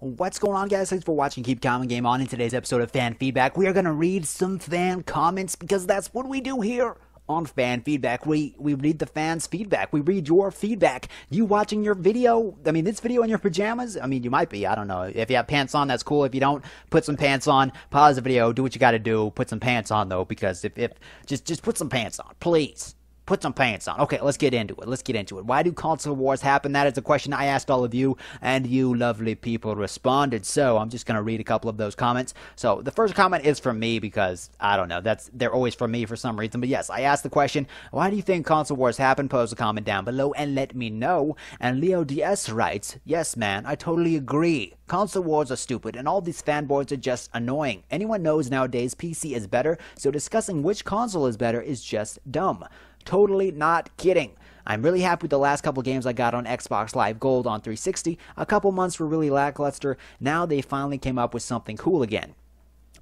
What's going on, guys? Thanks for watching Keep Calm and Game On. In today's episode of Fan Feedback, we are going to read some fan comments because that's what we do here on Fan Feedback. We read the fans' feedback. We read your feedback. You watching your video, this video in your pajamas? You might be. I don't know. If you have pants on, that's cool. If you don't, put some pants on. Pause the video. Do what you got to do. Put some pants on, though, because if just put some pants on, please. Put some pants on. Okay, let's get into it. Why do console wars happen? That is a question I asked all of you, and you lovely people responded. So I'm just going to read a couple of those comments. So the first comment is from me because, I don't know, they're always from me for some reason. But yes, I asked the question, why do you think console wars happen? Post a comment down below and let me know. And Leo DS writes, yes, man, I totally agree. Console wars are stupid, and all these fanboys are just annoying. Anyone knows nowadays PC is better, so discussing which console is better is just dumb. Totally not kidding. I'm really happy with the last couple games I got on Xbox Live Gold on 360. A couple months were really lackluster. Now they finally came up with something cool again.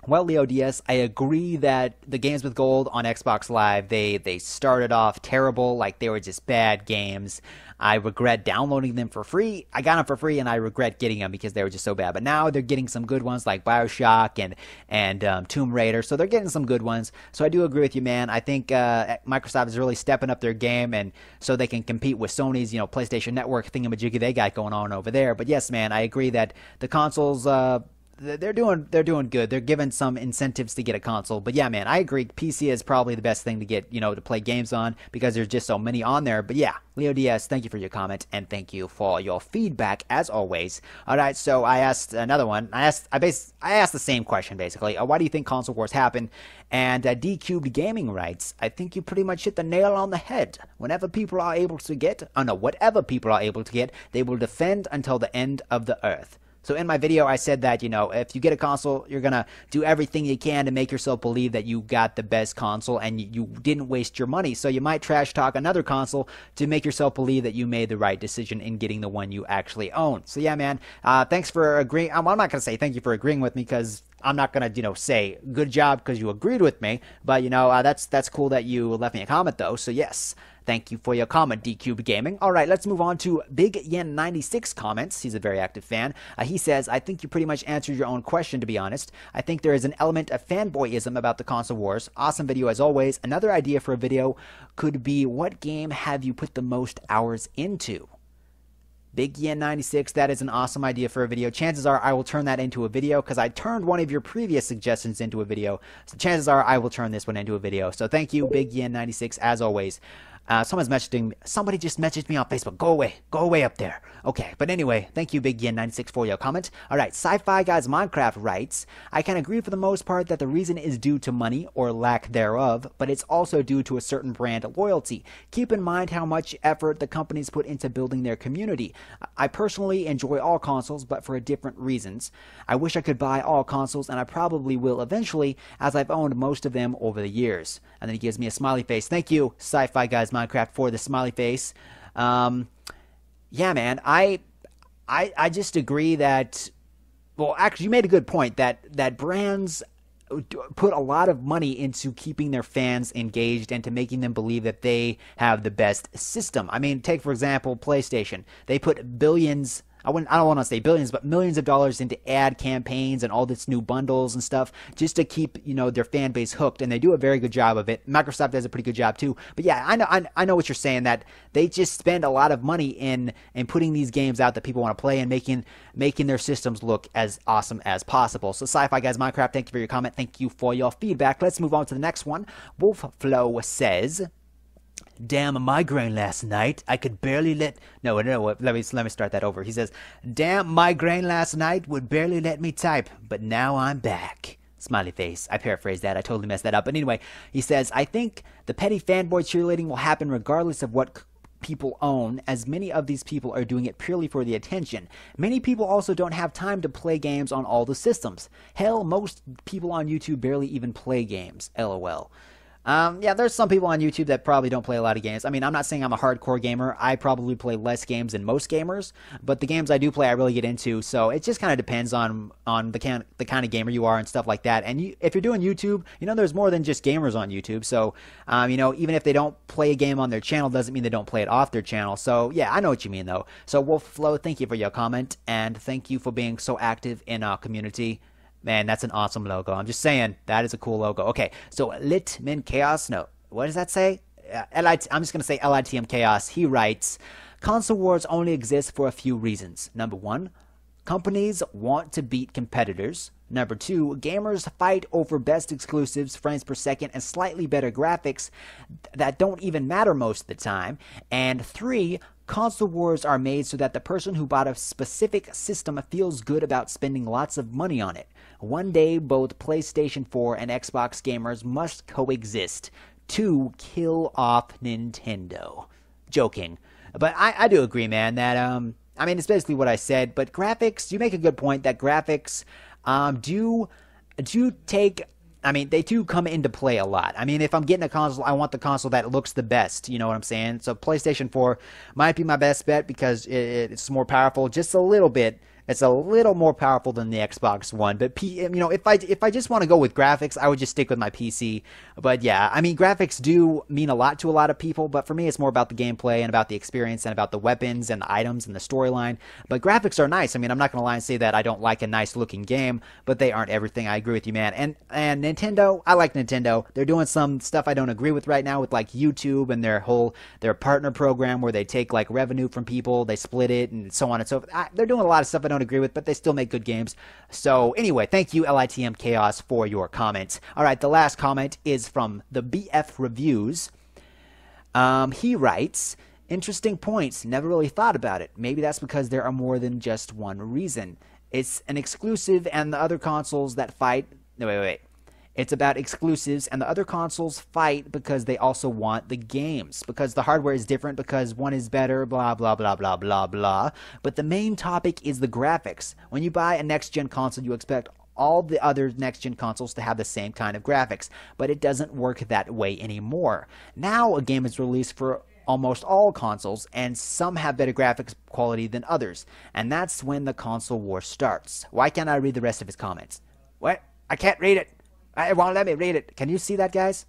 Well, Leo DS, I agree that the games with gold on Xbox Live, they started off terrible, like they were just bad games. I regret downloading them for free. I got them for free, and I regret getting them because they were just so bad. But now they're getting some good ones like BioShock and Tomb Raider, so they're getting some good ones. So I do agree with you, man. I think Microsoft is really stepping up their game, and so they can compete with Sony's, PlayStation Network thingamajiggy they got going on over there. But yes, man, I agree that the consoles. They're doing good. They're given some incentives to get a console. But yeah, man, I agree. PC is probably the best thing to get, to play games on because there's just so many on there. But yeah, Leo DS, thank you for your comment and thank you for your feedback as always. All right, so I asked another one. I asked the same question basically. Why do you think console wars happen? And D-Cubed Gaming writes, I think you pretty much hit the nail on the head. Whatever people are able to get, they will defend until the end of the earth. So in my video, I said that, if you get a console, you're going to do everything you can to make yourself believe that you got the best console and you didn't waste your money. So you might trash talk another console to make yourself believe that you made the right decision in getting the one you actually own. So yeah, man, thanks for agreeing. I'm not going to say thank you for agreeing with me because I'm not going to, say good job because you agreed with me. But, that's cool that you left me a comment, though. So yes. Thank you for your comment, D-Cube Gaming. All right, let's move on to Big Yen 96 comments. He's a very active fan. He says, I think you pretty much answered your own question, to be honest. I think there is an element of fanboyism about the console wars. Awesome video as always. Another idea for a video could be, what game have you put the most hours into? Big Yen 96, that is an awesome idea for a video. Chances are I will turn that into a video because I turned one of your previous suggestions into a video. So chances are I will turn this one into a video. So thank you, Big Yen 96, as always. Somebody just messaged me on Facebook. Go away up there. Okay, but anyway, thank you, Big Yen 96, for your comment. All right, Sci-Fi Guys Minecraft writes, I can agree for the most part that the reason is due to money or lack thereof, but it's also due to a certain brand loyalty. Keep in mind how much effort the companies put into building their community. I personally enjoy all consoles, but for different reasons. I wish I could buy all consoles, and I probably will eventually, as I've owned most of them over the years. And then he gives me a smiley face. Thank you, Sci-Fi Guys Minecraft, for the smiley face. Yeah, man, I just agree that, well, actually, you made a good point that brands put a lot of money into keeping their fans engaged and to making them believe that they have the best system. Take, for example, PlayStation. They put billions, I don't want to say billions, but millions of dollars into ad campaigns and all this new bundles and stuff just to keep, their fan base hooked, and they do a very good job of it. Microsoft does a pretty good job too. But yeah, I know what you're saying, that they just spend a lot of money in putting these games out that people want to play and making their systems look as awesome as possible. So Sci-Fi Guys Minecraft, thank you for your comment. Thank you for your feedback. Let's move on to the next one. Wolfflow says, damn migraine last night. I could barely let me start that over. He says, damn migraine last night would barely let me type, but now I'm back. Smiley face. I paraphrased that. I totally messed that up. But anyway, he says, I think the petty fanboy cheerleading will happen regardless of what people own, as many of these people are doing it purely for the attention. Many people also don't have time to play games on all the systems. Hell, most people on YouTube barely even play games. LOL. Yeah, there's some people on YouTube that probably don't play a lot of games. I mean, I'm not saying I'm a hardcore gamer. I probably play less games than most gamers, but the games I do play, I really get into. So it just kind of depends on the kind of gamer you are and stuff like that. And if you're doing YouTube, there's more than just gamers on YouTube. So, even if they don't play a game on their channel, doesn't mean they don't play it off their channel. So yeah, I know what you mean though. So Wolfflow, thank you for your comment, and thank you for being so active in our community. Man, that's an awesome logo. I'm just saying, that is a cool logo. Okay, so Litmin Chaos, no, what does that say? I'm just going to say LITM Chaos. He writes, console wars only exist for a few reasons. Number one, companies want to beat competitors. Number two, gamers fight over best exclusives, frames per second, and slightly better graphics that don't even matter most of the time. And three, console wars are made so that the person who bought a specific system feels good about spending lots of money on it. One day, both PlayStation 4 and Xbox gamers must coexist to kill off Nintendo. Joking. But I do agree, man, that, it's basically what I said, but graphics, you make a good point that graphics do take... they do come into play a lot. If I'm getting a console, I want the console that looks the best, you know what I'm saying? So PlayStation 4 might be my best bet because it's more powerful just a little bit. It's a little more powerful than the Xbox One, but if I just want to go with graphics, I would just stick with my PC. But yeah, graphics do mean a lot to a lot of people, but for me, it's more about the gameplay and about the experience and about the weapons and the items and the storyline. But graphics are nice. I'm not going to lie and say that I don't like a nice looking game, but they aren't everything. I agree with you, man. And Nintendo, I like Nintendo. They're doing some stuff I don't agree with right now with like YouTube and their partner program where they take like revenue from people, they split it and so on and so forth. They're doing a lot of stuff I don't agree with, but they still make good games. So anyway, thank you LITM Chaos for your comments. All right, the last comment is from the BF Reviews. He writes, interesting points, never really thought about it. Maybe that's because there are more than just one reason. It's an exclusive and the other consoles that fight... No, wait. It's about exclusives, and the other consoles fight because they also want the games. Because the hardware is different, because one is better, blah, blah, blah, blah, blah, blah. But the main topic is the graphics. When you buy a next-gen console, you expect all the other next-gen consoles to have the same kind of graphics. But it doesn't work that way anymore. Now a game is released for almost all consoles, and some have better graphics quality than others. And that's when the console war starts. Why can't I read the rest of his comments? What? I can't read it. It won't let me read it. Can you see that, guys?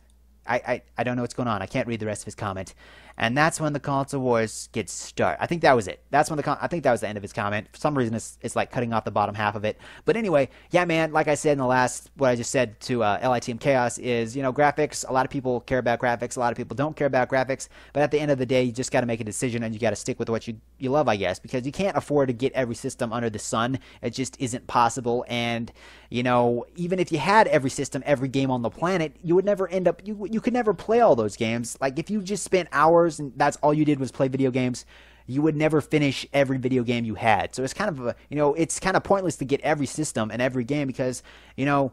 I don't know what's going on. I can't read the rest of his comment. And that's when the console wars get started. I think that was it. I think that was the end of his comment. For some reason, it's like cutting off the bottom half of it. But anyway, yeah, man, like I said in the last, what I just said to LITM Chaos is, graphics, a lot of people care about graphics. A lot of people don't care about graphics. But at the end of the day, you just got to make a decision, and you got to stick with what you love, I guess. Because you can't afford to get every system under the sun. It just isn't possible. And, even if you had every system, every game on the planet, you would never end up, you could never play all those games. Like, if you just spent hours and that's all you did was play video games, you would never finish every video game you had. So it's kind of it's kind of pointless to get every system and every game because,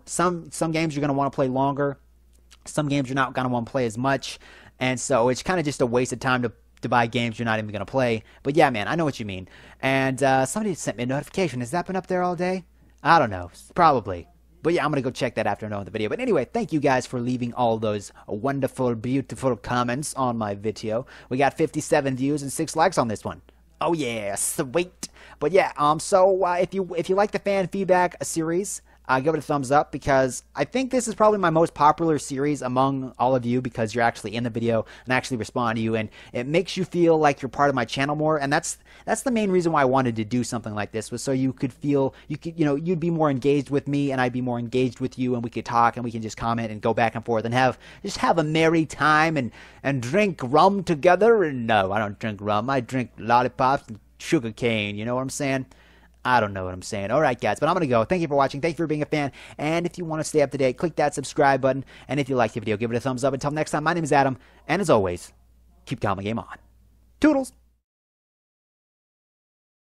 some games you're going to want to play longer. Some games you're not going to want to play as much. And so it's kind of just a waste of time to buy games you're not even going to play. But yeah, man, I know what you mean. And somebody sent me a notification. Has that been up there all day? I don't know. Probably. But yeah, I'm going to go check that after knowing the video. But anyway, thank you guys for leaving all those wonderful, beautiful comments on my video. We got 57 views and 6 likes on this one. Oh yeah, sweet. But yeah, so if you like the fan feedback series, give it a thumbs up because I think this is probably my most popular series among all of you because you're actually in the video and actually respond to you, and it makes you feel like you're part of my channel more. And that's the main reason why I wanted to do something like this, was so you could feel you'd be more engaged with me and I'd be more engaged with you, and we could talk and we can just comment and go back and forth and have a merry time and drink rum together. And no, I don't drink rum. I drink lollipops and sugar cane. You know what I'm saying? I don't know what I'm saying. All right, guys, but I'm going to go. Thank you for watching. Thank you for being a fan. And if you want to stay up to date, click that subscribe button. And if you liked the video, give it a thumbs up. Until next time, my name is Adam. And as always, keep Common Game on. Toodles!